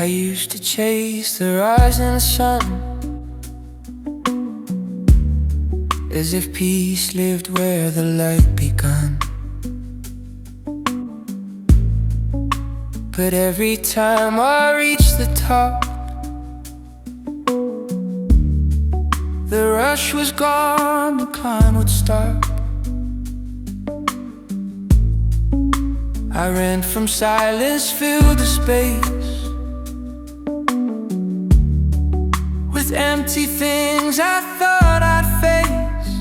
I used to chase the rising sun, as if peace lived where the light begun. But every time I reached the top, the rush was gone, the climb would stop. I ran from silence, filled the space with empty things I thought I'd face.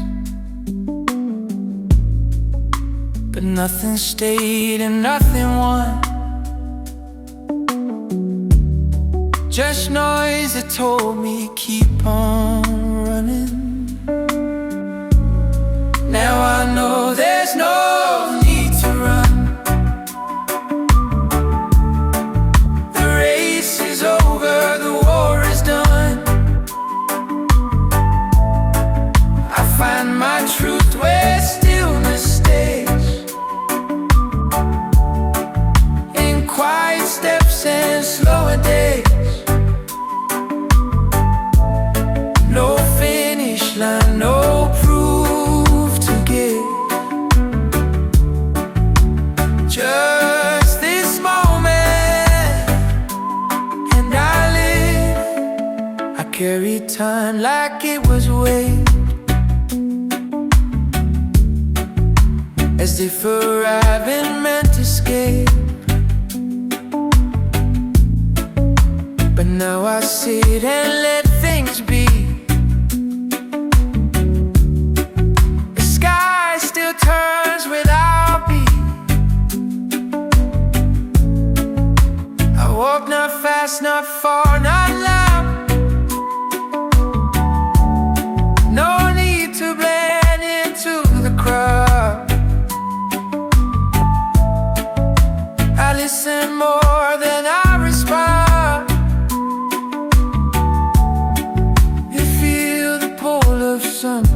But nothing stayed and nothing won, just noise that told me keep on running. Now I know there's no need to run. The race is over, the war is done. I find my truth where stillness stays, in quiet steps and slower days. No finish line, no proof to give, just this moment, and I live. I carry time like it was weight, as if arriving meant escape. But now I sit and let things be. The sky still turns without me. I walk not fast, not far, not loud. No need to blend into the crowd. I listen more than I respond. You feel the pull of something